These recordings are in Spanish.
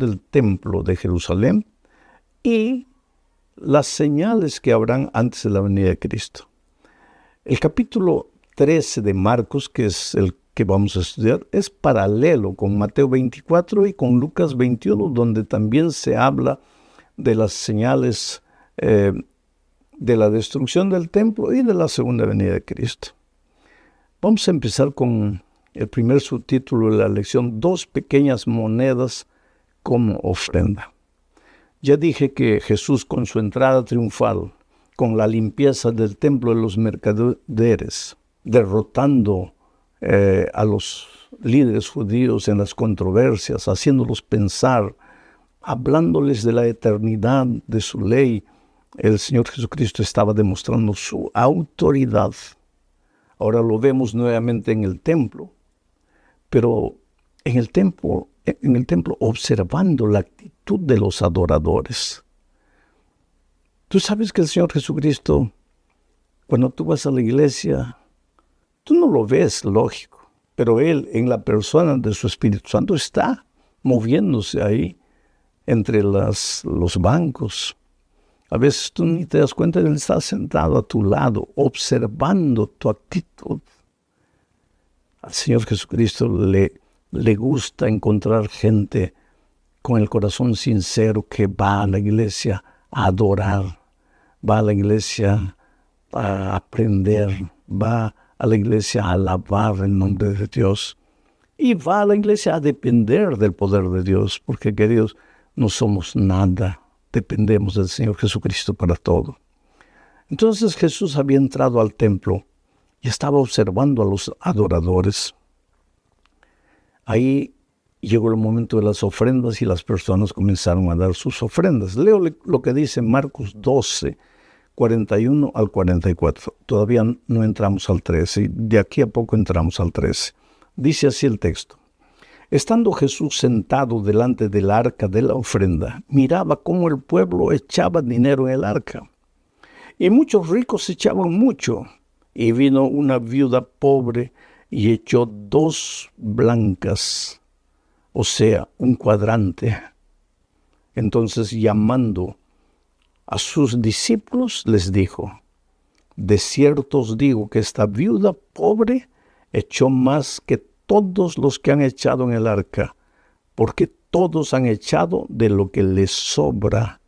del templo de Jerusalén y las señales que habrán antes de la venida de Cristo. El capítulo 13 de Marcos, que es el que vamos a estudiar, es paralelo con Mateo 24 y con Lucas 21, donde también se habla de las señales de la destrucción del templo y de la segunda venida de Cristo. Vamos a empezar con el primer subtítulo de la lección: 2 pequeñas monedas como ofrenda. Ya dije que Jesús, con su entrada triunfal, con la limpieza del templo de los mercaderes, derrotando a los líderes judíos en las controversias, haciéndolos pensar, hablándoles de la eternidad de su ley, el Señor Jesucristo estaba demostrando su autoridad. Ahora lo vemos nuevamente en el templo, pero en el templo observando la actitud de los adoradores. Tú sabes que el Señor Jesucristo, cuando tú vas a la iglesia, tú no lo ves lógico, pero Él, en la persona de su Espíritu Santo, está moviéndose ahí entre los bancos. A veces tú ni te das cuenta de que Él está sentado a tu lado, observando tu actitud. Al Señor Jesucristo le gusta encontrar gente con el corazón sincero que va a la iglesia a adorar, va a la iglesia a aprender, va a la iglesia a alabar el nombre de Dios y va a la iglesia a depender del poder de Dios, porque, queridos, no somos nada, dependemos del Señor Jesucristo para todo. Entonces Jesús había entrado al templo y estaba observando a los adoradores. Ahí llegó el momento de las ofrendas y las personas comenzaron a dar sus ofrendas. Leo lo que dice Marcos 12, 41 al 44. Todavía no entramos al 13, de aquí a poco entramos al 13. Dice así el texto: Estando Jesús sentado delante del arca de la ofrenda, miraba cómo el pueblo echaba dinero en el arca. Y muchos ricos echaban mucho. Y vino una viuda pobre y echó 2 blancas, o sea, un cuadrante. Entonces, llamando a sus discípulos, les dijo: De cierto os digo que esta viuda pobre echó más que todos los que han echado en el arca, porque todos han echado de lo que les sobra,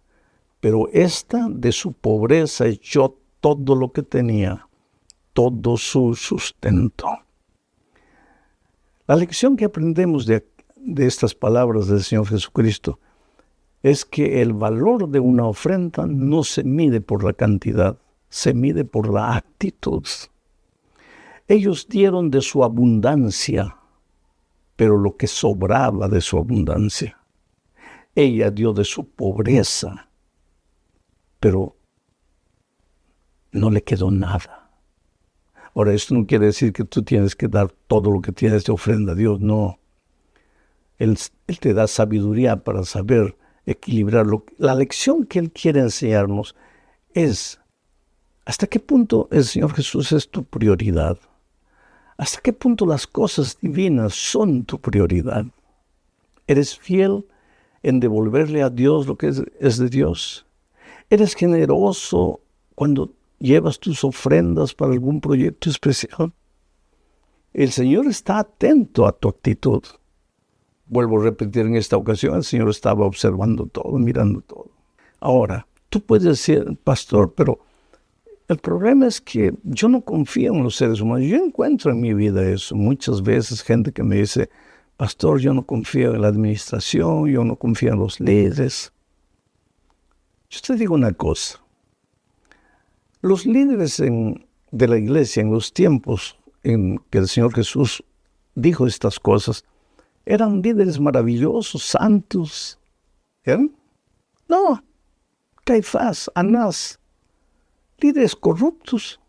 pero ésta de su pobreza echó todo lo que tenía, todo su sustento. La lección que aprendemos de estas palabras del Señor Jesucristo es que el valor de una ofrenda no se mide por la cantidad, se mide por la actitud. Ellos dieron de su abundancia, pero lo que sobraba de su abundancia. Ella dio de su pobreza, pero no le quedó nada. Ahora, esto no quiere decir que tú tienes que dar todo lo que tienes de ofrenda a Dios, no. Él te da sabiduría para saber equilibrarlo. La lección que Él quiere enseñarnos es: ¿hasta qué punto el Señor Jesús es tu prioridad? ¿Hasta qué punto las cosas divinas son tu prioridad? ¿Eres fiel en devolverle a Dios lo que es de Dios? ¿Eres generoso cuando llevas tus ofrendas para algún proyecto especial? El Señor está atento a tu actitud. Vuelvo a repetir, en esta ocasión el Señor estaba observando todo, mirando todo. Ahora, tú puedes decir: pastor, pero el problema es que yo no confío en los seres humanos. Yo encuentro en mi vida eso. Muchas veces gente que me dice: pastor, yo no confío en la administración, yo no confío en los líderes. Yo te digo una cosa. Los líderes de la iglesia en los tiempos en que el Señor Jesús dijo estas cosas, eran líderes maravillosos, santos. ¿Eran? No. Caifás, Anás, líderes corruptos,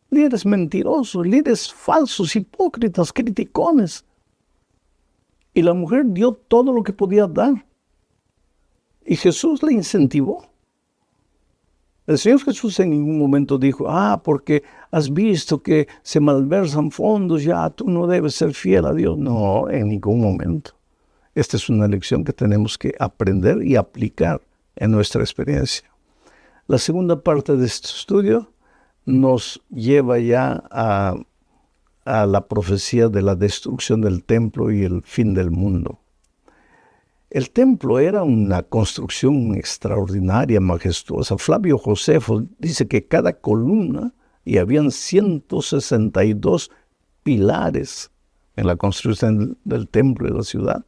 líderes mentirosos, líderes falsos, hipócritas, criticones. Y la mujer dio todo lo que podía dar. Y Jesús la incentivó. El Señor Jesús en ningún momento dijo: porque has visto que se malversan fondos, ya tú no debes ser fiel a Dios. No, en ningún momento. Esta es una lección que tenemos que aprender y aplicar en nuestra experiencia. La segunda parte de este estudio nos lleva ya a la profecía de la destrucción del templo y el fin del mundo. El templo era una construcción extraordinaria, majestuosa. Flavio Josefo dice que cada columna, y habían 162 pilares en la construcción del templo de la ciudad.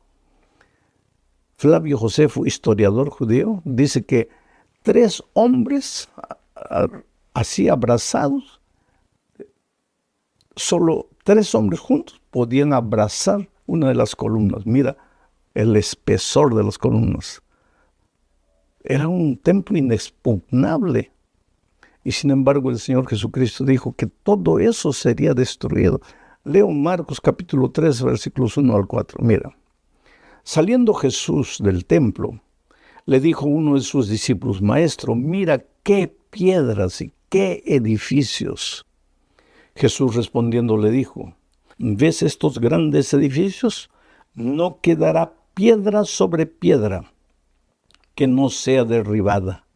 Flavio Josefo, historiador judío, dice que 3 hombres así abrazados, solo 3 hombres juntos podían abrazar una de las columnas. Mira el espesor de las columnas. Era un templo inexpugnable. Y sin embargo el Señor Jesucristo dijo que todo eso sería destruido. Leo Marcos capítulo 3, versículos 1 al 4. Mira. Saliendo Jesús del templo, le dijo uno de sus discípulos: Maestro, mira qué piedras y qué edificios. Jesús respondiendo le dijo: ¿Ves estos grandes edificios? No quedará piedra sobre piedra que no sea derribada.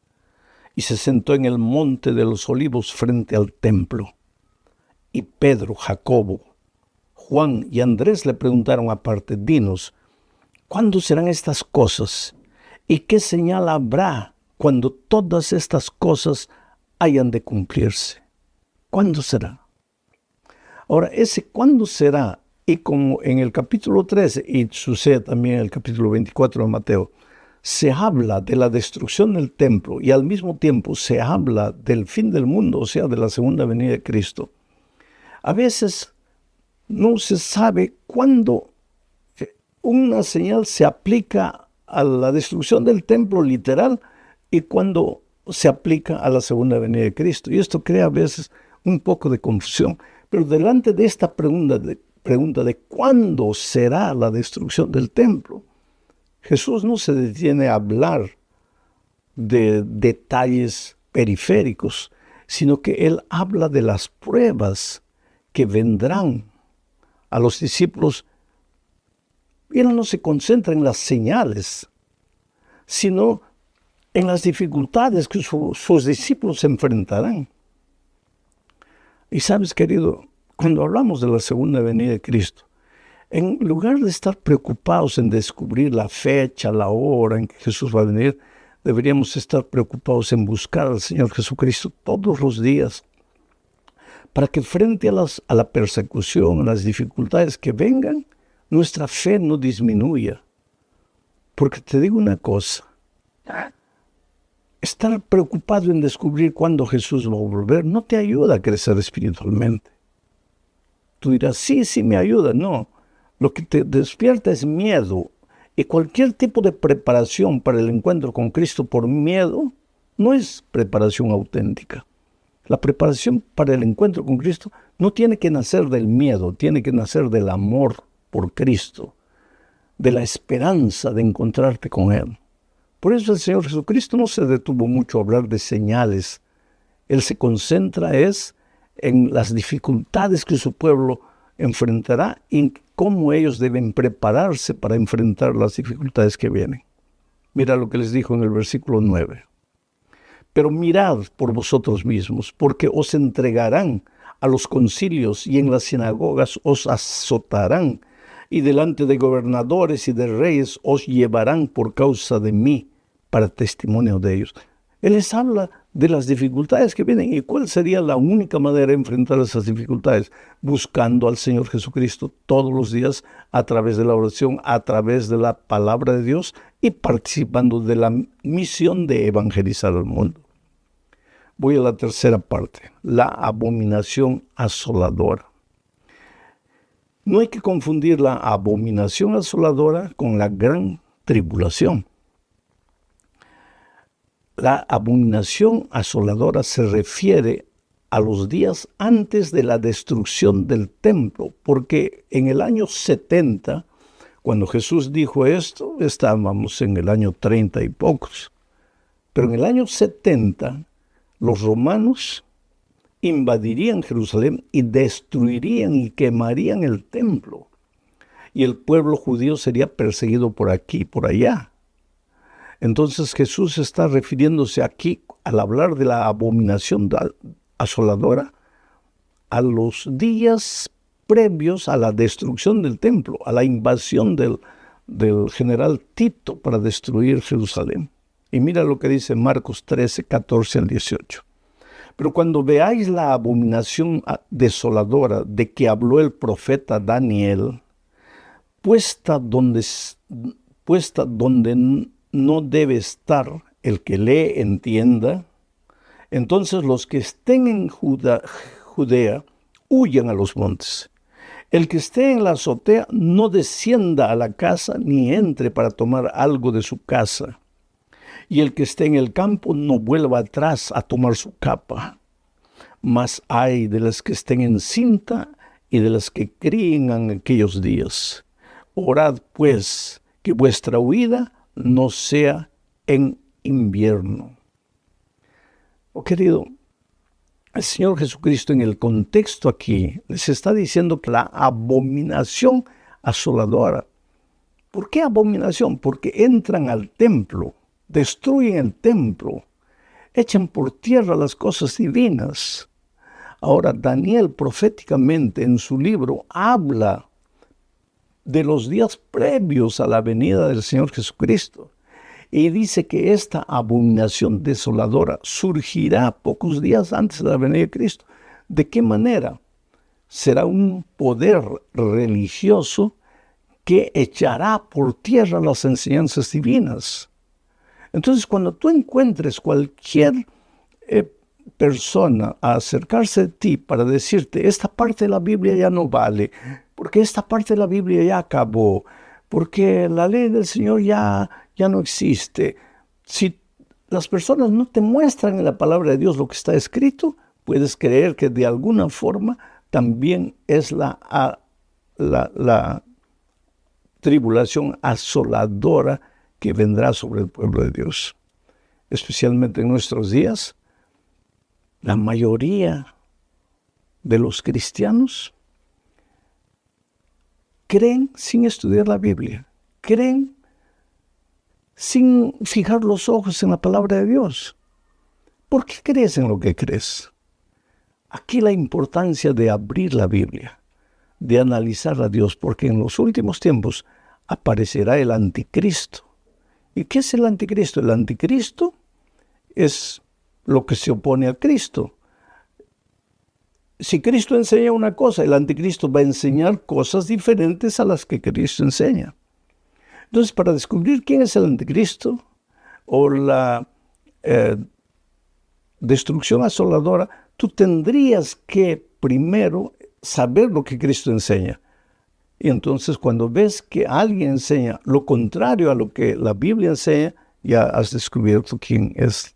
Y se sentó en el monte de los olivos frente al templo. Y Pedro, Jacobo, Juan y Andrés le preguntaron aparte: Dinos, ¿cuándo serán estas cosas? ¿Y qué señal habrá cuando todas estas cosas hayan de cumplirse? ¿Cuándo será? Ahora, ese cuándo será, y como en el capítulo 13, y sucede también en el capítulo 24 de Mateo, se habla de la destrucción del templo y al mismo tiempo se habla del fin del mundo, o sea, de la segunda venida de Cristo. A veces no se sabe cuándo una señal se aplica a la destrucción del templo literal y cuándo se aplica a la segunda venida de Cristo. Y esto crea a veces un poco de confusión. Pero delante de esta pregunta de cuándo será la destrucción del templo, Jesús no se detiene a hablar de detalles periféricos, sino que Él habla de las pruebas que vendrán a los discípulos. Él no se concentra en las señales, sino en las dificultades que sus discípulos enfrentarán. Y sabes, querido, cuando hablamos de la segunda venida de Cristo, en lugar de estar preocupados en descubrir la fecha, la hora en que Jesús va a venir, deberíamos estar preocupados en buscar al Señor Jesucristo todos los días, para que frente a la persecución, a las dificultades que vengan, nuestra fe no disminuya. Porque te digo una cosa, estar preocupado en descubrir cuándo Jesús va a volver no te ayuda a crecer espiritualmente. Tú dirás, sí me ayuda. No, lo que te despierta es miedo. Y cualquier tipo de preparación para el encuentro con Cristo por miedo no es preparación auténtica. La preparación para el encuentro con Cristo no tiene que nacer del miedo, tiene que nacer del amor por Cristo, de la esperanza de encontrarte con Él. Por eso el Señor Jesucristo no se detuvo mucho a hablar de señales. Él se concentra en las dificultades que su pueblo enfrentará y en cómo ellos deben prepararse para enfrentar las dificultades que vienen. Mira lo que les dijo en el versículo 9. Pero mirad por vosotros mismos, porque os entregarán a los concilios y en las sinagogas os azotarán, y delante de gobernadores y de reyes os llevarán por causa de mí, para testimonio de ellos. Él les habla de las dificultades que vienen. ¿Y cuál sería la única manera de enfrentar esas dificultades? Buscando al Señor Jesucristo todos los días a través de la oración, a través de la palabra de Dios y participando de la misión de evangelizar al mundo. Voy a la tercera parte, la abominación asoladora. No hay que confundir la abominación asoladora con la gran tribulación. La abominación asoladora se refiere a los días antes de la destrucción del templo, porque en el año 70, cuando Jesús dijo esto, estábamos en el año 30 y pocos. Pero en el año 70, los romanos invadirían Jerusalén y destruirían y quemarían el templo. y el pueblo judío sería perseguido por aquí y por allá. Entonces Jesús está refiriéndose aquí, al hablar de la abominación asoladora, a los días previos a la destrucción del templo, a la invasión del general Tito para destruir Jerusalén. Y mira lo que dice Marcos 13, 14 al 18. Pero cuando veáis la abominación desoladora de que habló el profeta Daniel, puesta donde no debe estar, el que lee entienda, entonces los que estén en Judea huyan a los montes. El que esté en la azotea no descienda a la casa ni entre para tomar algo de su casa. Y el que esté en el campo no vuelva atrás a tomar su capa. Mas ay de las que estén en cinta y de las que críen en aquellos días. Orad pues que vuestra huida no sea en invierno. Oh querido, el Señor Jesucristo en el contexto aquí les está diciendo que la abominación asoladora. ¿Por qué abominación? Porque entran al templo, destruyen el templo, echan por tierra las cosas divinas. Ahora Daniel proféticamente en su libro habla de los días previos a la venida del Señor Jesucristo. Y dice que esta abominación desoladora surgirá pocos días antes de la venida de Cristo. ¿De qué manera? Será un poder religioso que echará por tierra las enseñanzas divinas. Entonces, cuando tú encuentres cualquier persona a acercarse a ti para decirte, esta parte de la Biblia ya no vale, porque esta parte de la Biblia ya acabó, porque la ley del Señor ya no existe. Si las personas no te muestran en la palabra de Dios lo que está escrito, puedes creer que de alguna forma también es la tribulación asoladora que vendrá sobre el pueblo de Dios. Especialmente en nuestros días, la mayoría de los cristianos creen sin estudiar la Biblia, creen sin fijar los ojos en la palabra de Dios. ¿Por qué crees en lo que crees? Aquí la importancia de abrir la Biblia, de analizar a Dios, porque en los últimos tiempos aparecerá el anticristo. ¿Y qué es el anticristo? El anticristo es lo que se opone a Cristo. Si Cristo enseña una cosa, el anticristo va a enseñar cosas diferentes a las que Cristo enseña. Entonces, para descubrir quién es el anticristo o la destrucción asoladora, tú tendrías que primero saber lo que Cristo enseña. Y entonces, cuando ves que alguien enseña lo contrario a lo que la Biblia enseña, ya has descubierto quién es,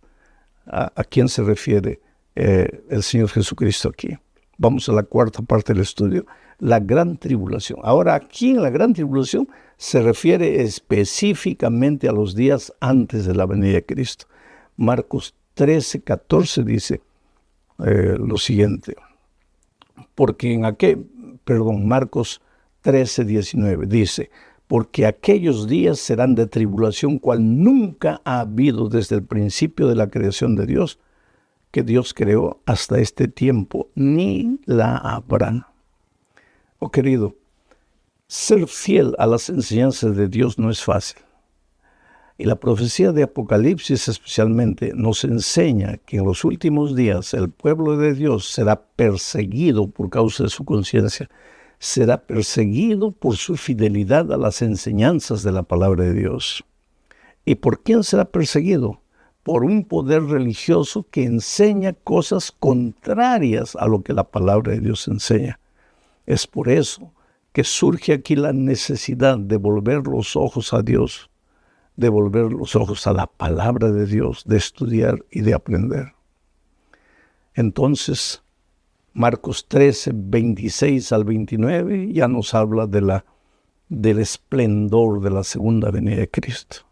a quién se refiere el Señor Jesucristo aquí. Vamos a la cuarta parte del estudio, la gran tribulación. Ahora, aquí en la gran tribulación se refiere específicamente a los días antes de la venida de Cristo. Marcos 13, 14 dice lo siguiente. Marcos 13, 19 dice, porque aquellos días serán de tribulación cual nunca ha habido desde el principio de la creación de Dios, que Dios creó hasta este tiempo, ni la habrá. Oh querido, ser fiel a las enseñanzas de Dios no es fácil. Y la profecía de Apocalipsis especialmente nos enseña que en los últimos días el pueblo de Dios será perseguido por causa de su conciencia, será perseguido por su fidelidad a las enseñanzas de la palabra de Dios. ¿Y por quién será perseguido? Por un poder religioso que enseña cosas contrarias a lo que la palabra de Dios enseña. Es por eso que surge aquí la necesidad de volver los ojos a Dios, de volver los ojos a la palabra de Dios, de estudiar y de aprender. Entonces, Marcos 13, 26 al 29 ya nos habla del esplendor de la segunda venida de Cristo.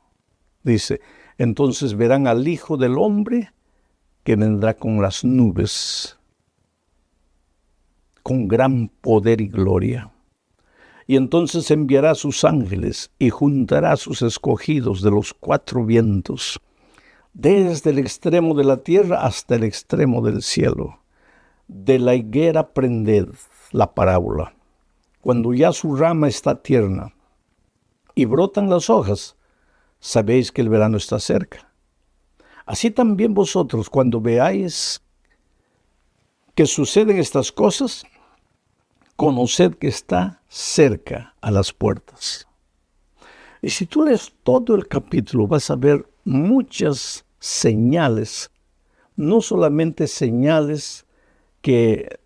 Dice, entonces verán al Hijo del Hombre que vendrá con las nubes, con gran poder y gloria. Y entonces enviará a sus ángeles y juntará a sus escogidos de los 4 vientos, desde el extremo de la tierra hasta el extremo del cielo. De la higuera aprended la parábola. Cuando ya su rama está tierna y brotan las hojas, sabéis que el verano está cerca. Así también vosotros, cuando veáis que suceden estas cosas, conoced que está cerca a las puertas. Y si tú lees todo el capítulo, vas a ver muchas señales, no solamente señales que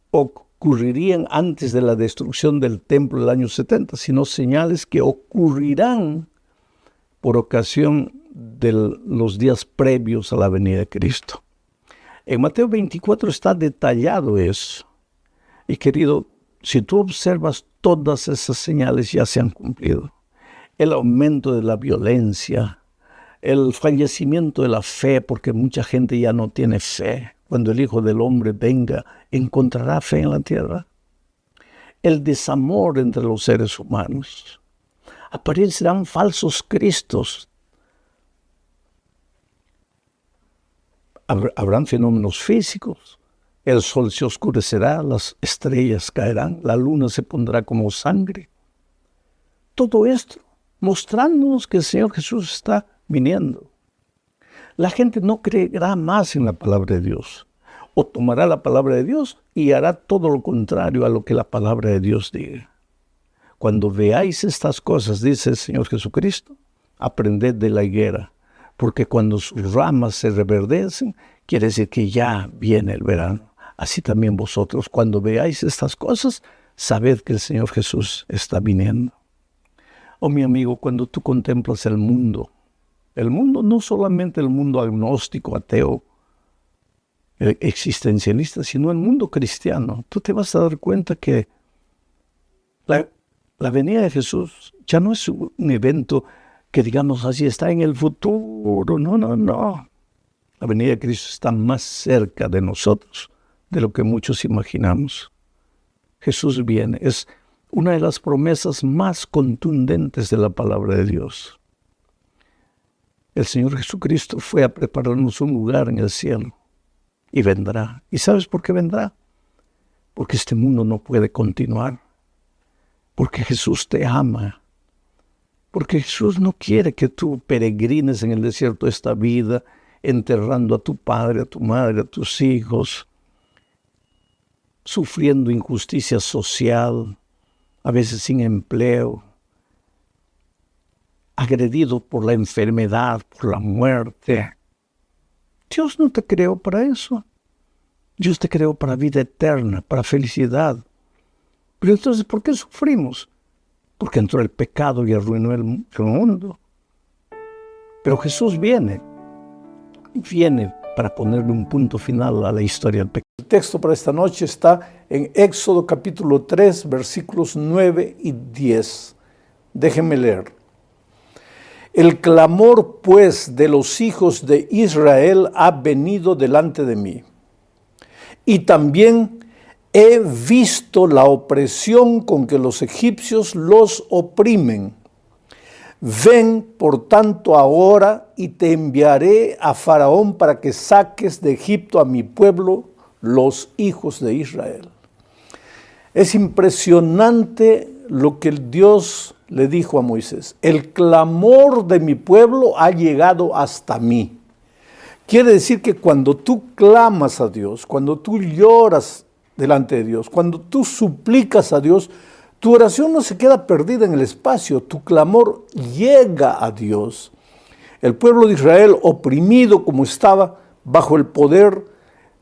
ocurrirían antes de la destrucción del templo del año 70, sino señales que ocurrirán por ocasión de los días previos a la venida de Cristo. En Mateo 24 está detallado eso. Y querido, si tú observas, todas esas señales ya se han cumplido. El aumento de la violencia, el fallecimiento de la fe, porque mucha gente ya no tiene fe. Cuando el Hijo del Hombre venga, ¿encontrará fe en la tierra? El desamor entre los seres humanos. Aparecerán falsos cristos. Habrán fenómenos físicos. El sol se oscurecerá, las estrellas caerán, la luna se pondrá como sangre. Todo esto mostrándonos que el Señor Jesús está viniendo. La gente no creerá más en la palabra de Dios, o tomará la palabra de Dios y hará todo lo contrario a lo que la palabra de Dios diga. Cuando veáis estas cosas, dice el Señor Jesucristo, aprended de la higuera, porque cuando sus ramas se reverdecen, quiere decir que ya viene el verano. Así también vosotros, cuando veáis estas cosas, sabed que el Señor Jesús está viniendo. Oh, mi amigo, cuando tú contemplas el mundo no solamente el mundo agnóstico, ateo, existencialista, sino el mundo cristiano, tú te vas a dar cuenta que la venida de Jesús ya no es un evento que, digamos así, está en el futuro. No. La venida de Cristo está más cerca de nosotros de lo que muchos imaginamos. Jesús viene. Es una de las promesas más contundentes de la palabra de Dios. El Señor Jesucristo fue a prepararnos un lugar en el cielo y vendrá. ¿Y sabes por qué vendrá? Porque este mundo no puede continuar. Porque Jesús te ama. Porque Jesús no quiere que tú peregrines en el desierto de esta vida, enterrando a tu padre, a tu madre, a tus hijos, sufriendo injusticia social, a veces sin empleo, agredido por la enfermedad, por la muerte. Dios no te creó para eso. Dios te creó para vida eterna, para felicidad. Pero entonces, ¿por qué sufrimos? Porque entró el pecado y arruinó el mundo. Pero Jesús viene para ponerle un punto final a la historia del pecado. El texto para esta noche está en Éxodo capítulo 3, versículos 9 y 10. Déjenme leer. El clamor, pues, de los hijos de Israel ha venido delante de mí. Y también he visto la opresión con que los egipcios los oprimen. Ven, por tanto, ahora y te enviaré a Faraón para que saques de Egipto a mi pueblo, los hijos de Israel. Es impresionante lo que Dios le dijo a Moisés. El clamor de mi pueblo ha llegado hasta mí. Quiere decir que cuando tú clamas a Dios, cuando tú lloras delante de Dios, cuando tú suplicas a Dios, tu oración no se queda perdida en el espacio, tu clamor llega a Dios. El pueblo de Israel, oprimido como estaba bajo el poder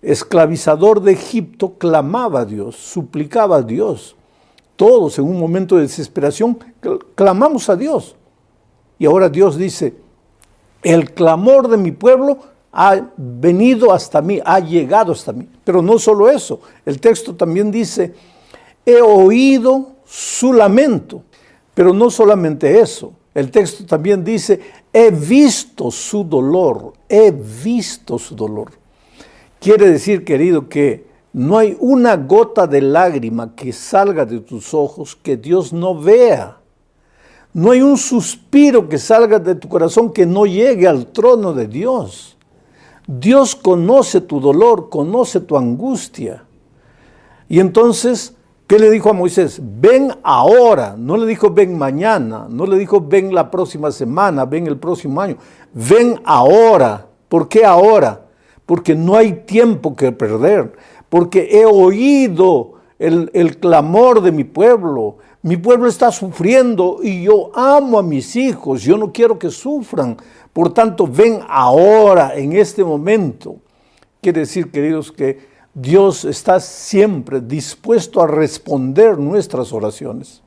esclavizador de Egipto, clamaba a Dios, suplicaba a Dios. Todos en un momento de desesperación clamamos a Dios. Y ahora Dios dice, el clamor de mi pueblo ha venido hasta mí, ha llegado hasta mí. Pero no solo eso, el texto también dice, he oído su lamento. Pero no solamente eso, el texto también dice, he visto su dolor, he visto su dolor. Quiere decir, querido, que No hay una gota de lágrima que salga de tus ojos que Dios no vea. No hay un suspiro que salga de tu corazón que no llegue al trono de Dios. Dios conoce tu dolor, conoce tu angustia. Y entonces, ¿qué le dijo a Moisés? Ven ahora. No le dijo ven mañana. No le dijo ven la próxima semana, ven el próximo año. Ven ahora. ¿Por qué ahora? Porque no hay tiempo que perder. Porque he oído el clamor de mi pueblo. Mi pueblo está sufriendo y yo amo a mis hijos. Yo no quiero que sufran. Por tanto, ven ahora, en este momento. Quiere decir, queridos, que Dios está siempre dispuesto a responder nuestras oraciones.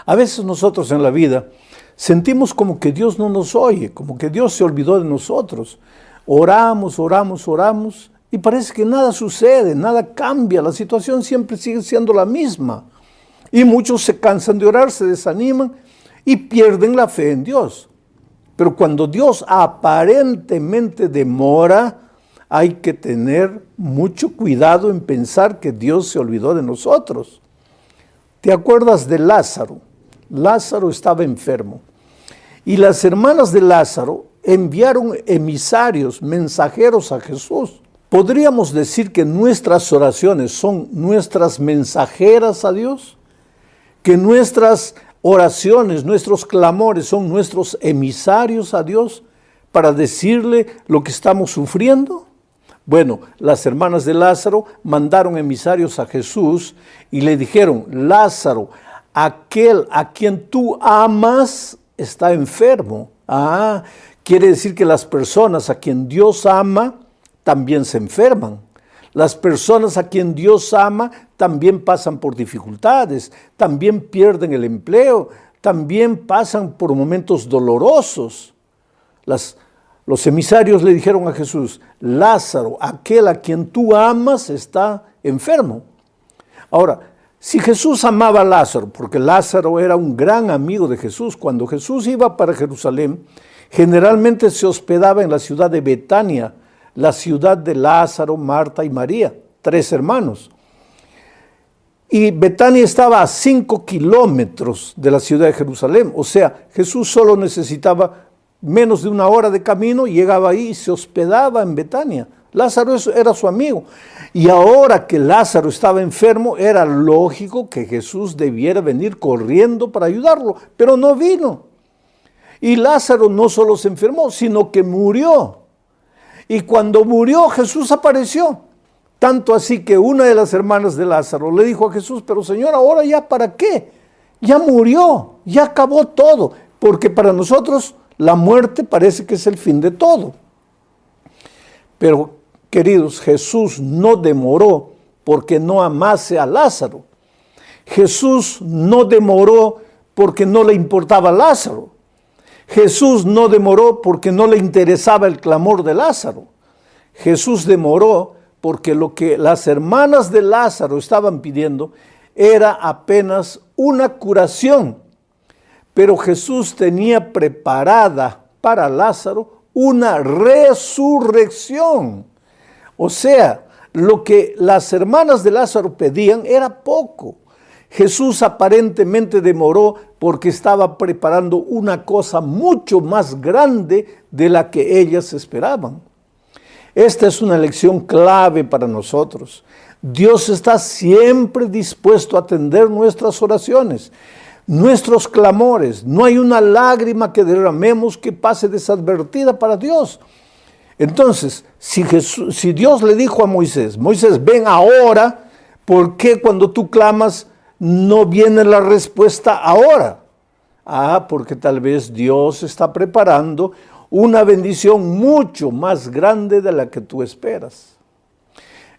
A veces nosotros en la vida sentimos como que Dios no nos oye, como que Dios se olvidó de nosotros. Oramos, oramos, oramos y parece que nada sucede, nada cambia, la situación siempre sigue siendo la misma. Y muchos se cansan de orar, se desaniman y pierden la fe en Dios. Pero cuando Dios aparentemente demora, hay que tener mucho cuidado en pensar que Dios se olvidó de nosotros. ¿Te acuerdas de Lázaro? Lázaro estaba enfermo. Y las hermanas de Lázaro enviaron emisarios, mensajeros a Jesús. ¿Podríamos decir que nuestras oraciones son nuestras mensajeras a Dios? ¿Que nuestras oraciones, nuestros clamores son nuestros emisarios a Dios para decirle lo que estamos sufriendo? Bueno, las hermanas de Lázaro mandaron emisarios a Jesús y le dijeron, Lázaro, aquel a quien tú amas está enfermo. Quiere decir que las personas a quien Dios ama también se enferman. Las personas a quien Dios ama también pasan por dificultades, también pierden el empleo, también pasan por momentos dolorosos. Los emisarios le dijeron a Jesús, Lázaro, aquel a quien tú amas está enfermo. Ahora, si Jesús amaba a Lázaro, porque Lázaro era un gran amigo de Jesús, cuando Jesús iba para Jerusalén, generalmente se hospedaba en la ciudad de Betania, la ciudad de Lázaro, Marta y María, 3 hermanos. Y Betania estaba a 5 kilómetros de la ciudad de Jerusalén. O sea, Jesús solo necesitaba menos de 1 hora de camino, llegaba ahí y se hospedaba en Betania. Lázaro era su amigo. Y ahora que Lázaro estaba enfermo, era lógico que Jesús debiera venir corriendo para ayudarlo, pero no vino. Y Lázaro no solo se enfermó, sino que murió. Y cuando murió, Jesús apareció. Tanto así que una de las hermanas de Lázaro le dijo a Jesús, pero Señor, ahora ya para qué? Ya murió, ya acabó todo. Porque para nosotros la muerte parece que es el fin de todo. Pero, queridos, Jesús no demoró porque no amase a Lázaro. Jesús no demoró porque no le importaba Lázaro. Jesús no demoró porque no le interesaba el clamor de Lázaro. Jesús demoró porque lo que las hermanas de Lázaro estaban pidiendo era apenas una curación. Pero Jesús tenía preparada para Lázaro una resurrección. O sea, lo que las hermanas de Lázaro pedían era poco. Jesús aparentemente demoró porque estaba preparando una cosa mucho más grande de la que ellas esperaban. Esta es una lección clave para nosotros. Dios está siempre dispuesto a atender nuestras oraciones, nuestros clamores. No hay una lágrima que derramemos que pase desadvertida para Dios. Entonces, si Dios le dijo a Moisés, Moisés, ven ahora, ¿por qué cuando tú clamas no viene la respuesta ahora? Porque tal vez Dios está preparando una bendición mucho más grande de la que tú esperas.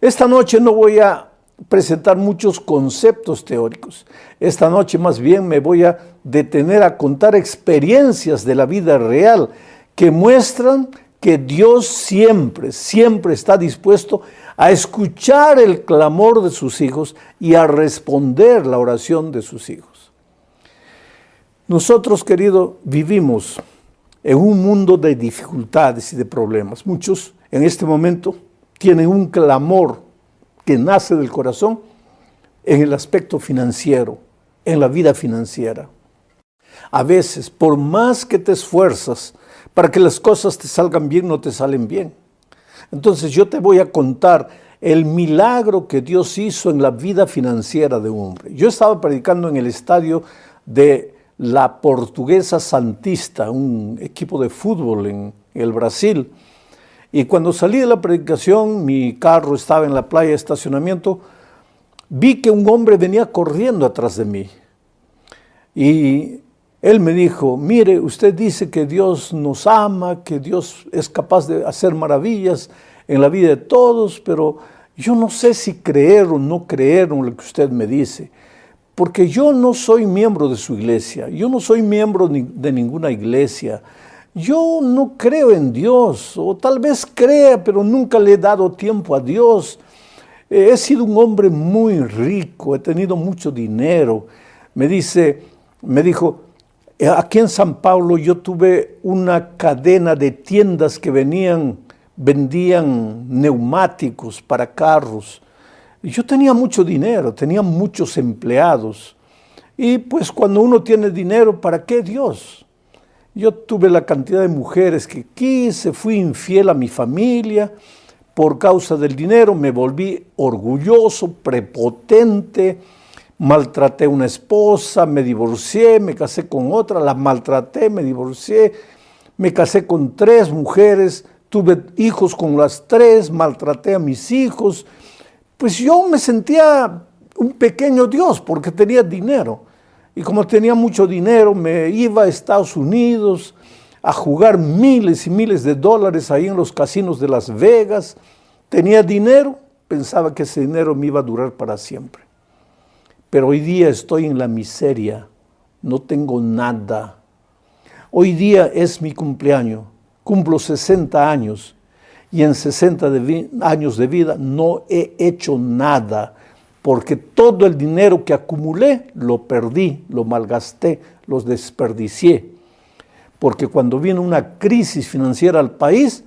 Esta noche no voy a presentar muchos conceptos teóricos. Esta noche más bien me voy a detener a contar experiencias de la vida real que muestran que Dios siempre, siempre está dispuesto a escuchar el clamor de sus hijos y a responder la oración de sus hijos. Nosotros, querido, vivimos en un mundo de dificultades y de problemas. Muchos en este momento tienen un clamor que nace del corazón en el aspecto financiero, en la vida financiera. A veces, por más que te esfuerzas para que las cosas te salgan bien, no te salen bien. Entonces yo te voy a contar el milagro que Dios hizo en la vida financiera de un hombre. Yo estaba predicando en el estadio de la Portuguesa Santista, un equipo de fútbol en el Brasil. Y cuando salí de la predicación, mi carro estaba en la playa de estacionamiento, vi que un hombre venía corriendo atrás de mí. Y él me dijo, mire, usted dice que Dios nos ama, que Dios es capaz de hacer maravillas en la vida de todos, pero yo no sé si creer o no creer en lo que usted me dice, porque yo no soy miembro de su iglesia, yo no soy miembro de ninguna iglesia, yo no creo en Dios, o tal vez crea, pero nunca le he dado tiempo a Dios. He sido un hombre muy rico, he tenido mucho dinero. Me dijo, aquí en San Pablo yo tuve una cadena de tiendas que vendían neumáticos para carros. Y yo tenía mucho dinero, tenía muchos empleados. Y pues cuando uno tiene dinero, ¿para qué Dios? Yo tuve la cantidad de mujeres que quise, fui infiel a mi familia. Por causa del dinero me volví orgulloso, prepotente, maltraté a una esposa, me divorcié, me casé con otra, la maltraté, me divorcié, me casé con 3 mujeres, tuve hijos con las 3, maltraté a mis hijos. Pues yo me sentía un pequeño Dios porque tenía dinero. Y como tenía mucho dinero, me iba a Estados Unidos a jugar miles y miles de dólares ahí en los casinos de Las Vegas. Tenía dinero, pensaba que ese dinero me iba a durar para siempre. Pero hoy día estoy en la miseria, no tengo nada. Hoy día es mi cumpleaños, cumplo 60 años y en 60 años de vida no he hecho nada, porque todo el dinero que acumulé lo perdí, lo malgasté, los desperdicié. Porque cuando vino una crisis financiera al país,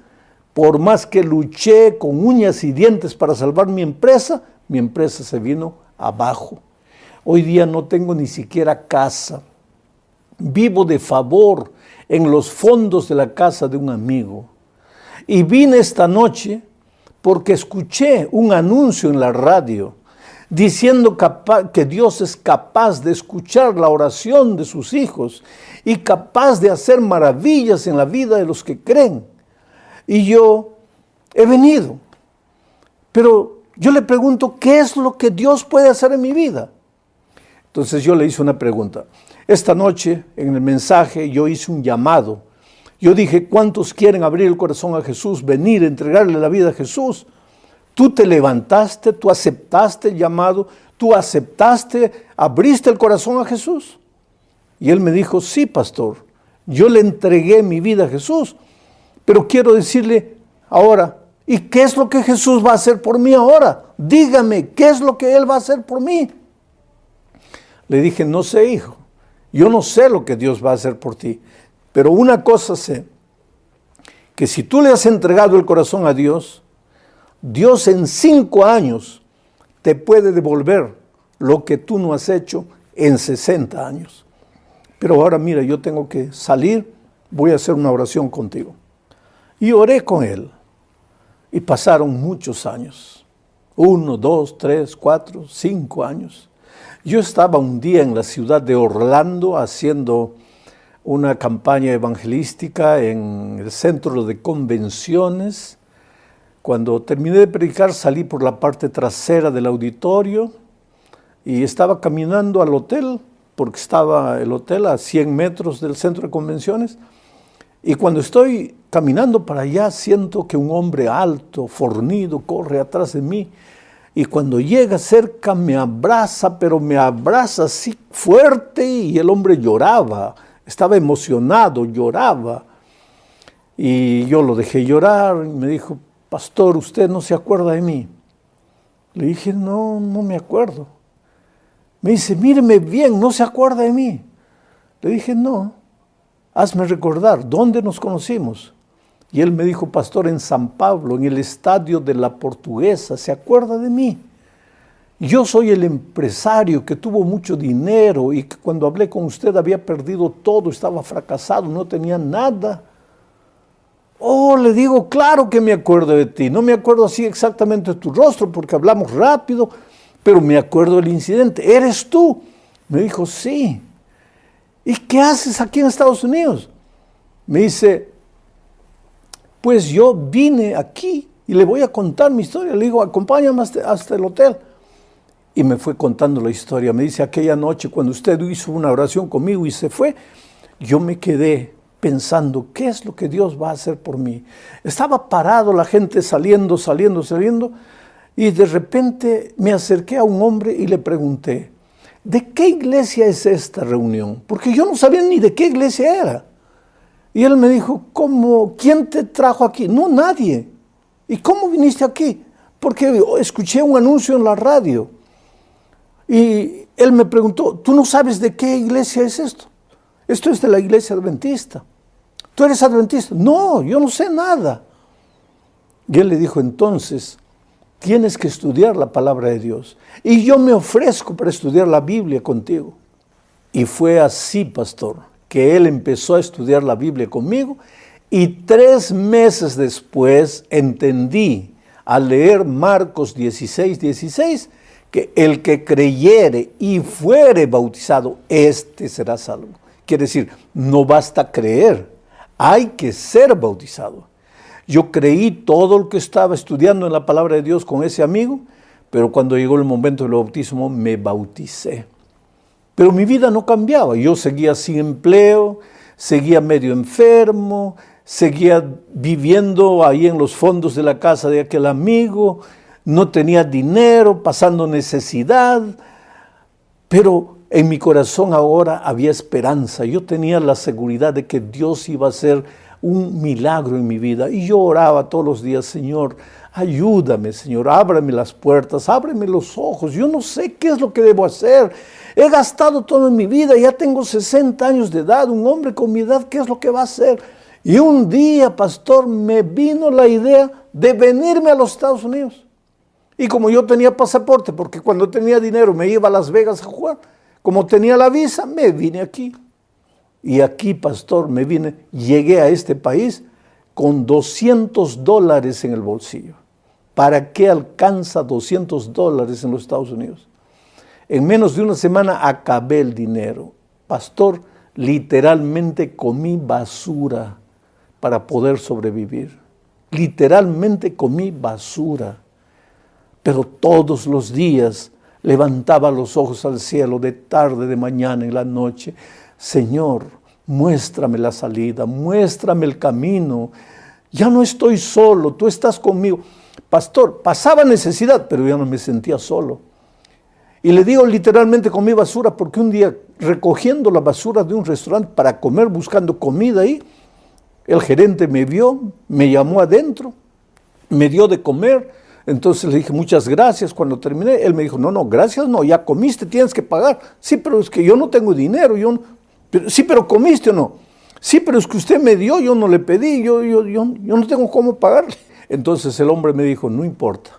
por más que luché con uñas y dientes para salvar mi empresa se vino abajo. Hoy día no tengo ni siquiera casa. Vivo de favor en los fondos de la casa de un amigo. Y vine esta noche porque escuché un anuncio en la radio diciendo que Dios es capaz de escuchar la oración de sus hijos y capaz de hacer maravillas en la vida de los que creen. Y yo he venido, pero yo le pregunto, ¿qué es lo que Dios puede hacer en mi vida? Entonces yo le hice una pregunta. Esta noche en el mensaje yo hice un llamado. Yo dije, ¿cuántos quieren abrir el corazón a Jesús, venir, entregarle la vida a Jesús? Tú te levantaste, tú aceptaste el llamado, tú aceptaste, abriste el corazón a Jesús. Y él me dijo, sí, pastor, yo le entregué mi vida a Jesús, pero quiero decirle ahora, ¿y qué es lo que Jesús va a hacer por mí ahora? Dígame, ¿qué es lo que Él va a hacer por mí? Le dije, no sé, hijo, yo no sé lo que Dios va a hacer por ti, pero una cosa sé, que si tú le has entregado el corazón a Dios, Dios en 5 años te puede devolver lo que tú no has hecho en 60 años. Pero ahora mira, yo tengo que salir, voy a hacer una oración contigo. Y oré con él. Y pasaron muchos años. 1, 2, 3, 4, 5 años. Yo estaba un día en la ciudad de Orlando haciendo una campaña evangelística en el centro de convenciones. Cuando terminé de predicar, salí por la parte trasera del auditorio y estaba caminando al hotel, porque estaba el hotel a 100 metros del centro de convenciones. Y cuando estoy caminando para allá, siento que un hombre alto, fornido, corre atrás de mí. Y cuando llega cerca me abraza, pero me abraza así fuerte y el hombre lloraba. Estaba emocionado, lloraba. Y yo lo dejé llorar y me dijo, pastor, ¿usted no se acuerda de mí? Le dije, no me acuerdo. Me dice, míreme bien, ¿no se acuerda de mí? Le dije, no, hazme recordar, ¿dónde nos conocimos? Y él me dijo, pastor, en San Pablo, en el estadio de la Portuguesa, ¿se acuerda de mí? Yo soy el empresario que tuvo mucho dinero y que cuando hablé con usted había perdido todo, estaba fracasado, no tenía nada. Oh, le digo, claro que me acuerdo de ti. No me acuerdo así exactamente de tu rostro porque hablamos rápido, pero me acuerdo del incidente. ¿Eres tú? Me dijo, sí. ¿Y qué haces aquí en Estados Unidos? Me dice, pues yo vine aquí y le voy a contar mi historia. Le digo, acompáñame hasta el hotel. Y me fue contando la historia. Me dice, aquella noche cuando usted hizo una oración conmigo y se fue, yo me quedé pensando, ¿qué es lo que Dios va a hacer por mí? Estaba parado, la gente saliendo, y de repente me acerqué a un hombre y le pregunté, ¿de qué iglesia es esta reunión? Porque yo no sabía ni de qué iglesia era. Y él me dijo, ¿cómo? ¿Quién te trajo aquí? No, nadie. ¿Y cómo viniste aquí? Porque escuché un anuncio en la radio. Y él me preguntó, ¿tú no sabes de qué iglesia es esto? Esto es de la iglesia adventista. ¿Tú eres adventista? No, yo no sé nada. Y él le dijo, entonces, tienes que estudiar la palabra de Dios. Y yo me ofrezco para estudiar la Biblia contigo. Y fue así, pastor, que él empezó a estudiar la Biblia conmigo. Y 3 meses después entendí, al leer Marcos 16:16, que el que creyere y fuere bautizado, este será salvo. Quiere decir, no basta creer, hay que ser bautizado. Yo creí todo lo que estaba estudiando en la palabra de Dios con ese amigo, pero cuando llegó el momento del bautismo me bauticé. Pero mi vida no cambiaba, yo seguía sin empleo, seguía medio enfermo, seguía viviendo ahí en los fondos de la casa de aquel amigo, no tenía dinero, pasando necesidad, pero en mi corazón ahora había esperanza. Yo tenía la seguridad de que Dios iba a hacer un milagro en mi vida. Y yo oraba todos los días, Señor, ayúdame, Señor, ábreme las puertas, ábreme los ojos. Yo no sé qué es lo que debo hacer. He gastado todo en mi vida, ya tengo 60 años de edad, un hombre con mi edad, ¿qué es lo que va a hacer? Y un día, pastor, me vino la idea de venirme a los Estados Unidos. Y como yo tenía pasaporte, porque cuando tenía dinero me iba a Las Vegas a jugar, como tenía la visa, me vine aquí. Y aquí, pastor, llegué a este país con $200 en el bolsillo. ¿Para qué alcanza $200 en los Estados Unidos? En menos de una semana acabé el dinero. Pastor, literalmente comí basura para poder sobrevivir. Literalmente comí basura. Pero todos los días levantaba los ojos al cielo, de tarde, de mañana, en la noche. Señor, muéstrame la salida, muéstrame el camino. Ya no estoy solo, tú estás conmigo. Pastor, pasaba necesidad, pero ya no me sentía solo. Y le digo literalmente comí basura, porque un día recogiendo la basura de un restaurante para comer, buscando comida ahí, el gerente me vio, me llamó adentro, me dio de comer. Entonces le dije, muchas gracias. Cuando terminé, él me dijo, no, gracias no, ya comiste, tienes que pagar. Sí, pero es que yo no tengo dinero. Sí, pero comiste o no. Sí, pero es que usted me dio, yo no le pedí, yo no tengo cómo pagarle. Entonces el hombre me dijo, no importa,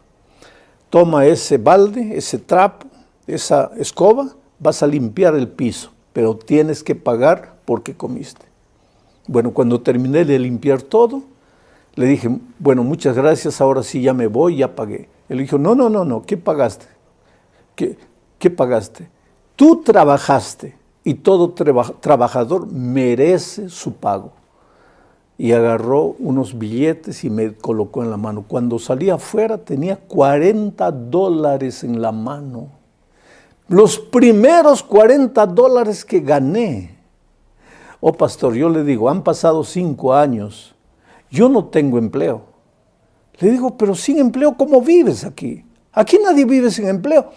toma ese balde, ese trapo, esa escoba, vas a limpiar el piso, pero tienes que pagar porque comiste. Bueno, cuando terminé de limpiar todo, le dije, bueno, muchas gracias, ahora sí ya me voy, ya pagué. Él dijo, no, ¿qué pagaste? ¿Qué pagaste? Tú trabajaste y todo trabajador merece su pago. Y agarró unos billetes y me colocó en la mano. Cuando salí afuera tenía $40 en la mano. Los primeros $40 que gané. Oh, pastor, yo le digo, han pasado 5 años. Yo no tengo empleo. Le digo, pero sin empleo, ¿cómo vives aquí? Aquí nadie vive sin empleo.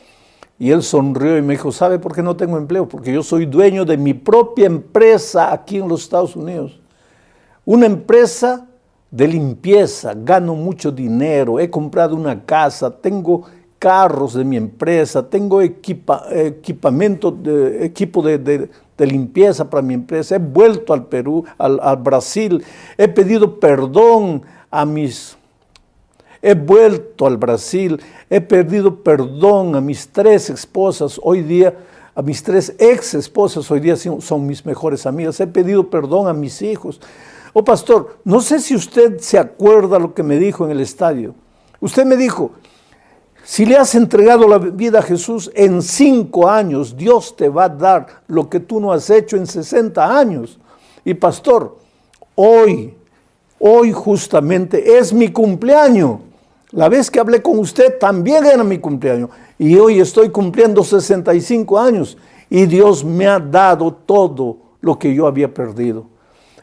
Y él sonrió y me dijo, ¿sabe por qué no tengo empleo? Porque yo soy dueño de mi propia empresa aquí en los Estados Unidos. Una empresa de limpieza, gano mucho dinero, he comprado una casa, tengo carros de mi empresa, tengo equipo de limpieza para mi empresa, he vuelto al Perú, al Brasil, he pedido perdón a mis he vuelto al Brasil, he pedido perdón a mis 3 esposas, hoy día, a mis 3 ex esposas, hoy día son mis mejores amigas, he pedido perdón a mis hijos. Oh, pastor, no sé si usted se acuerda lo que me dijo en el estadio. Usted me dijo, si le has entregado la vida a Jesús, en 5 años Dios te va a dar lo que tú no has hecho en 60 años. Y pastor, hoy justamente es mi cumpleaños. La vez que hablé con usted también era mi cumpleaños. Y hoy estoy cumpliendo 65 años. Y Dios me ha dado todo lo que yo había perdido.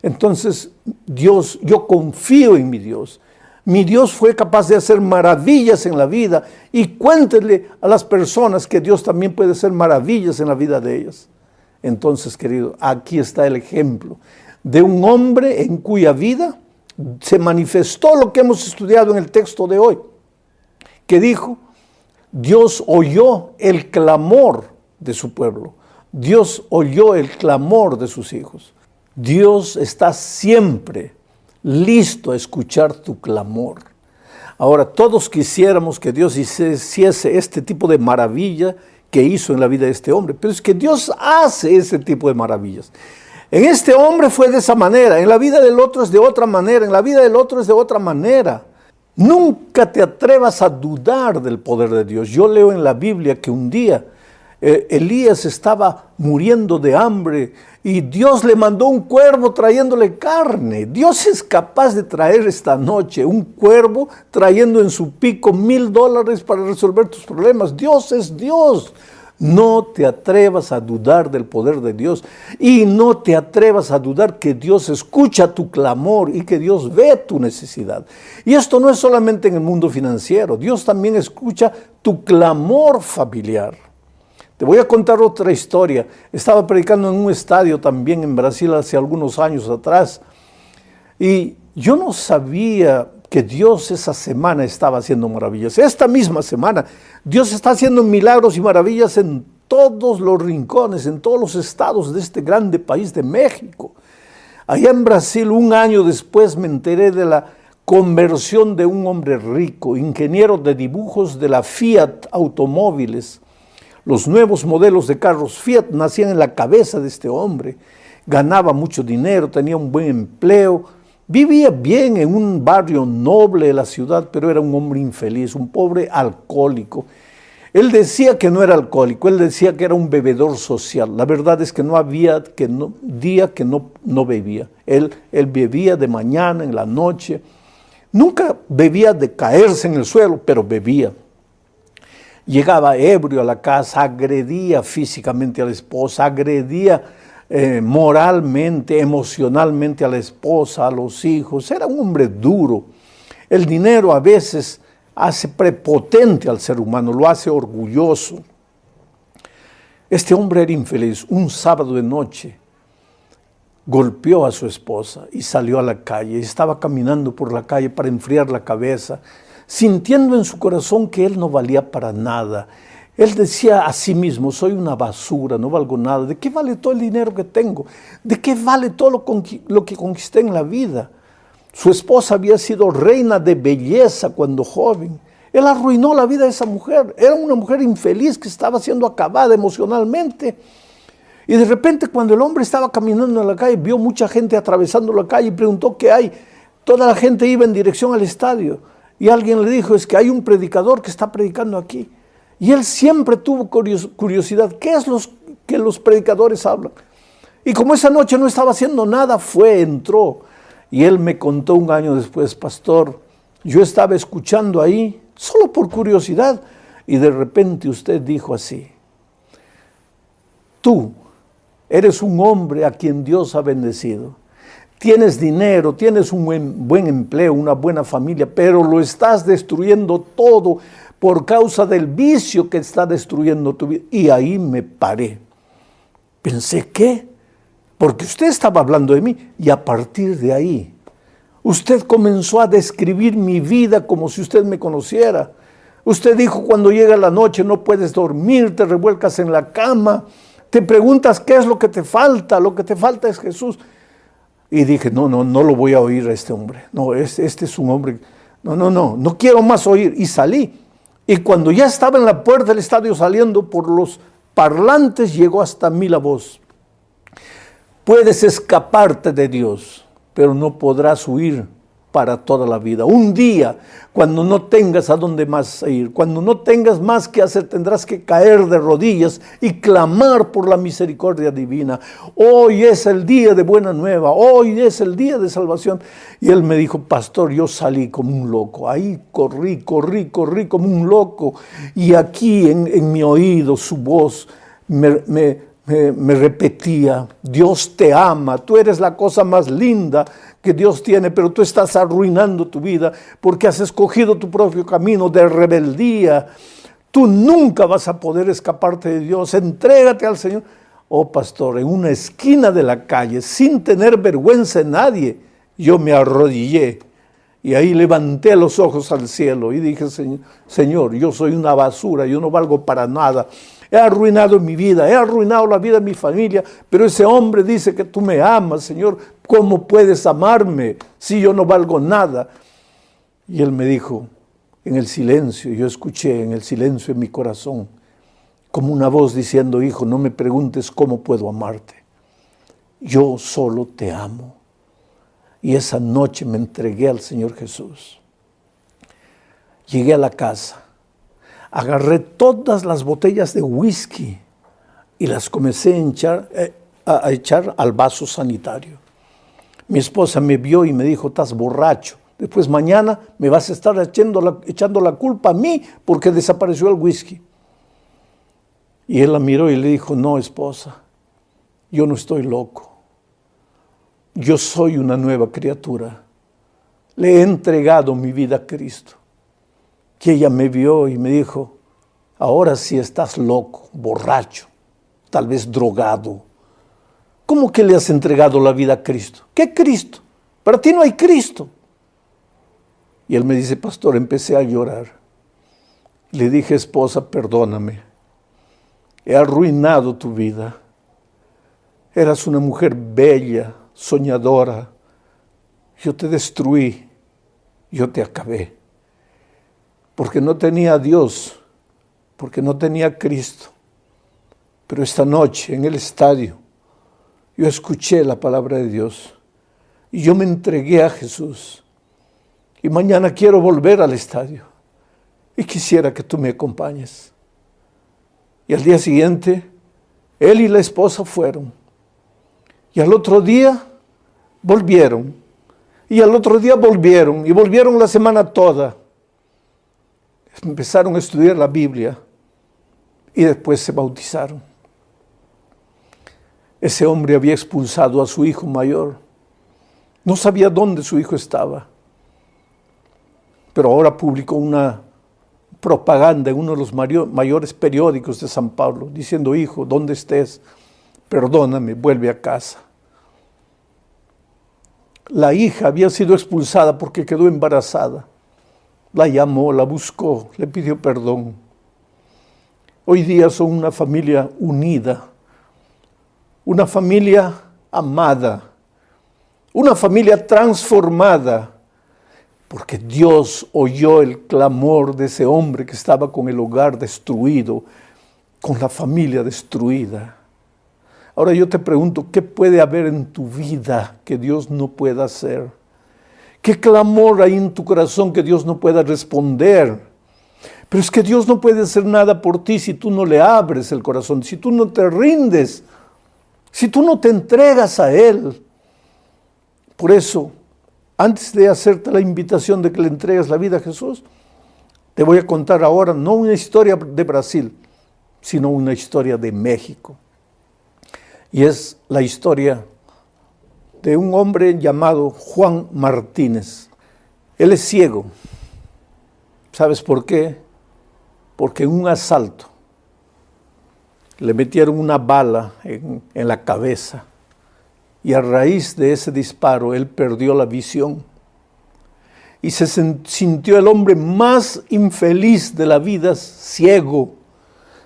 Entonces, Dios, yo confío en mi Dios. Mi Dios fue capaz de hacer maravillas en la vida. Y cuéntenle a las personas que Dios también puede hacer maravillas en la vida de ellas. Entonces, querido, aquí está el ejemplo de un hombre en cuya vida se manifestó lo que hemos estudiado en el texto de hoy, que dijo, Dios oyó el clamor de su pueblo. Dios oyó el clamor de sus hijos. Dios está siempre listo a escuchar tu clamor. Ahora, todos quisiéramos que Dios hiciese este tipo de maravilla que hizo en la vida de este hombre, pero es que Dios hace ese tipo de maravillas. En este hombre fue de esa manera, en la vida del otro es de otra manera, en la vida del otro es de otra manera. Nunca te atrevas a dudar del poder de Dios. Yo leo en la Biblia que un día Elías estaba muriendo de hambre y Dios le mandó un cuervo trayéndole carne. Dios es capaz de traer esta noche un cuervo trayendo en su pico $1,000 para resolver tus problemas. Dios es Dios. No te atrevas a dudar del poder de Dios y no te atrevas a dudar que Dios escucha tu clamor y que Dios ve tu necesidad. Y esto no es solamente en el mundo financiero, Dios también escucha tu clamor familiar. Te voy a contar otra historia. Estaba predicando en un estadio también en Brasil hace algunos años atrás y yo no sabía que Dios esa semana estaba haciendo maravillas. Esta misma semana, Dios está haciendo milagros y maravillas en todos los rincones, en todos los estados de este grande país de México. Allá en Brasil, un año después, me enteré de la conversión de un hombre rico, ingeniero de dibujos de la Fiat Automóviles. Los nuevos modelos de carros Fiat nacían en la cabeza de este hombre. Ganaba mucho dinero, tenía un buen empleo. Vivía bien en un barrio noble de la ciudad, pero era un hombre infeliz, un pobre alcohólico. Él decía que no era alcohólico, él decía que era un bebedor social. La verdad es que no había día que no bebía. Él bebía de mañana, en la noche. Nunca bebía de caerse en el suelo, pero bebía. Llegaba ebrio a la casa, agredía físicamente a la esposa, agredía moralmente, emocionalmente a la esposa, a los hijos. Era un hombre duro. El dinero a veces hace prepotente al ser humano, lo hace orgulloso. Este hombre era infeliz. Un sábado de noche golpeó a su esposa y salió a la calle. Estaba caminando por la calle para enfriar la cabeza, sintiendo en su corazón que él no valía para nada. Él decía a sí mismo, soy una basura, no valgo nada. ¿De qué vale todo el dinero que tengo? ¿De qué vale todo lo que conquisté en la vida? Su esposa había sido reina de belleza cuando joven. Él arruinó la vida de esa mujer. Era una mujer infeliz que estaba siendo acabada emocionalmente. Y de repente, cuando el hombre estaba caminando en la calle, vio mucha gente atravesando la calle y preguntó qué hay. Toda la gente iba en dirección al estadio. Y alguien le dijo, es que hay un predicador que está predicando aquí. Y él siempre tuvo curiosidad, ¿qué es que los predicadores hablan? Y como esa noche no estaba haciendo nada, entró. Y él me contó un año después, pastor, yo estaba escuchando ahí, solo por curiosidad, y de repente usted dijo así, tú eres un hombre a quien Dios ha bendecido. Tienes dinero, tienes un buen empleo, una buena familia, pero lo estás destruyendo todo por causa del vicio que está destruyendo tu vida. Y ahí me paré. Pensé, ¿qué? Porque usted estaba hablando de mí. Y a partir de ahí, usted comenzó a describir mi vida como si usted me conociera. Usted dijo, cuando llega la noche no puedes dormir, te revuelcas en la cama, te preguntas qué es lo que te falta es Jesús. Y dije, no lo voy a oír a este hombre. No, este es un hombre no quiero más oír. Y salí. Y cuando ya estaba en la puerta del estadio saliendo por los parlantes, llegó hasta mí la voz. Puedes escaparte de Dios, pero no podrás huir para toda la vida. Un día, cuando no tengas a dónde más ir, cuando no tengas más que hacer, tendrás que caer de rodillas y clamar por la misericordia divina. Hoy es el día de buena nueva, hoy es el día de salvación. Y él me dijo, pastor, yo salí como un loco. Ahí corrí como un loco. Y aquí en mi oído su voz me repetía, Dios te ama, tú eres la cosa más linda que Dios tiene, pero tú estás arruinando tu vida porque has escogido tu propio camino de rebeldía. Tú nunca vas a poder escaparte de Dios, entrégate al Señor. Oh pastor, en una esquina de la calle, sin tener vergüenza de nadie, yo me arrodillé y ahí levanté los ojos al cielo y dije, Señor, yo soy una basura, yo no valgo para nada. He arruinado mi vida, he arruinado la vida de mi familia, pero ese hombre dice que tú me amas, Señor. ¿Cómo puedes amarme si yo no valgo nada? Y él me dijo, en el silencio, yo escuché en el silencio en mi corazón, como una voz diciendo, hijo, no me preguntes cómo puedo amarte. Yo solo te amo. Y esa noche me entregué al Señor Jesús. Llegué a la casa. Agarré todas las botellas de whisky y las comencé a echar al vaso sanitario. Mi esposa me vio y me dijo, estás borracho. Después mañana me vas a estar echando la culpa a mí porque desapareció el whisky. Y él la miró y le dijo, no, esposa, yo no estoy loco. Yo soy una nueva criatura. Le he entregado mi vida a Cristo. Que ella me vio y me dijo, ahora sí estás loco, borracho, tal vez drogado. ¿Cómo que le has entregado la vida a Cristo? ¿Qué Cristo? Para ti no hay Cristo. Y él me dice, pastor, empecé a llorar. Le dije, esposa, perdóname. He arruinado tu vida. Eras una mujer bella, soñadora. Yo te destruí, yo te acabé. Porque no tenía a Dios, porque no tenía a Cristo. Pero esta noche en el estadio yo escuché la palabra de Dios y yo me entregué a Jesús. Y mañana quiero volver al estadio y quisiera que tú me acompañes. Y al día siguiente, él y la esposa fueron. Y al otro día volvieron. Y al otro día volvieron. Y volvieron la semana toda. Empezaron a estudiar la Biblia y después se bautizaron. Ese hombre había expulsado a su hijo mayor. No sabía dónde su hijo estaba. Pero ahora publicó una propaganda en uno de los mayores periódicos de San Pablo, diciendo, hijo, ¿dónde estés? Perdóname, vuelve a casa. La hija había sido expulsada porque quedó embarazada. La llamó, la buscó, le pidió perdón. Hoy día son una familia unida, una familia amada, una familia transformada, porque Dios oyó el clamor de ese hombre que estaba con el hogar destruido, con la familia destruida. Ahora yo te pregunto, ¿qué puede haber en tu vida que Dios no pueda hacer? ¿Qué clamor hay en tu corazón que Dios no pueda responder? Pero es que Dios no puede hacer nada por ti si tú no le abres el corazón, si tú no te rindes, si tú no te entregas a Él. Por eso, antes de hacerte la invitación de que le entregues la vida a Jesús, te voy a contar ahora no una historia de Brasil, sino una historia de México. Y es la historia de un hombre llamado Juan Martínez. Él es ciego. ¿Sabes por qué? Porque en un asalto le metieron una bala en la cabeza y a raíz de ese disparo él perdió la visión y se sintió el hombre más infeliz de la vida, ciego.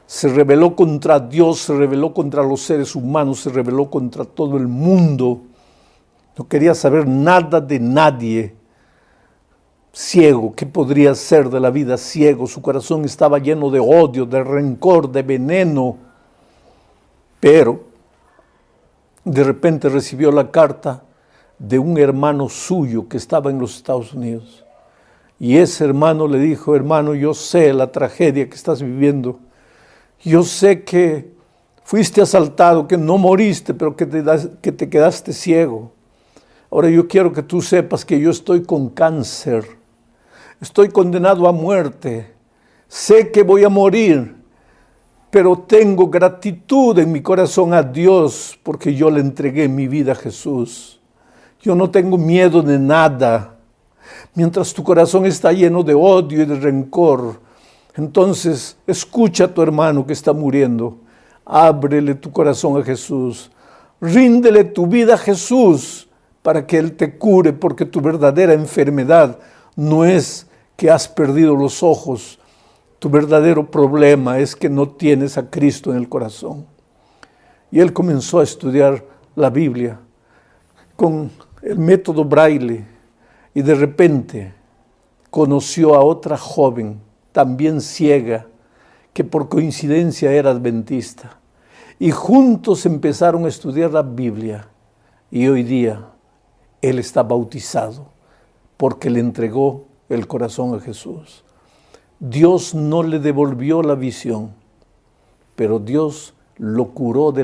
Se rebeló contra Dios, se rebeló contra los seres humanos, se rebeló contra todo el mundo. No quería saber nada de nadie. ciego. ¿Qué podría ser de la vida? Ciego. Su corazón estaba lleno de odio, de rencor, de veneno. Pero de repente recibió la carta de un hermano suyo que estaba en los Estados Unidos. Y ese hermano le dijo: hermano, yo sé la tragedia que estás viviendo. Yo sé que fuiste asaltado, que no moriste, pero que te quedaste ciego. Ahora yo quiero que tú sepas que yo estoy con cáncer. Estoy condenado a muerte. Sé que voy a morir, pero tengo gratitud en mi corazón a Dios porque yo le entregué mi vida a Jesús. Yo no tengo miedo de nada. Mientras tu corazón está lleno de odio y de rencor, entonces escucha a tu hermano que está muriendo. Ábrele tu corazón a Jesús. Ríndele tu vida a Jesús para que Él te cure, porque tu verdadera enfermedad no es que has perdido los ojos. Tu verdadero problema es que no tienes a Cristo en el corazón. Y él comenzó a estudiar la Biblia con el método Braille y de repente conoció a otra joven, también ciega, que por coincidencia era adventista. Y juntos empezaron a estudiar la Biblia. Y hoy día él está bautizado porque le entregó el corazón a Jesús. Dios no le devolvió la visión, pero Dios lo curó de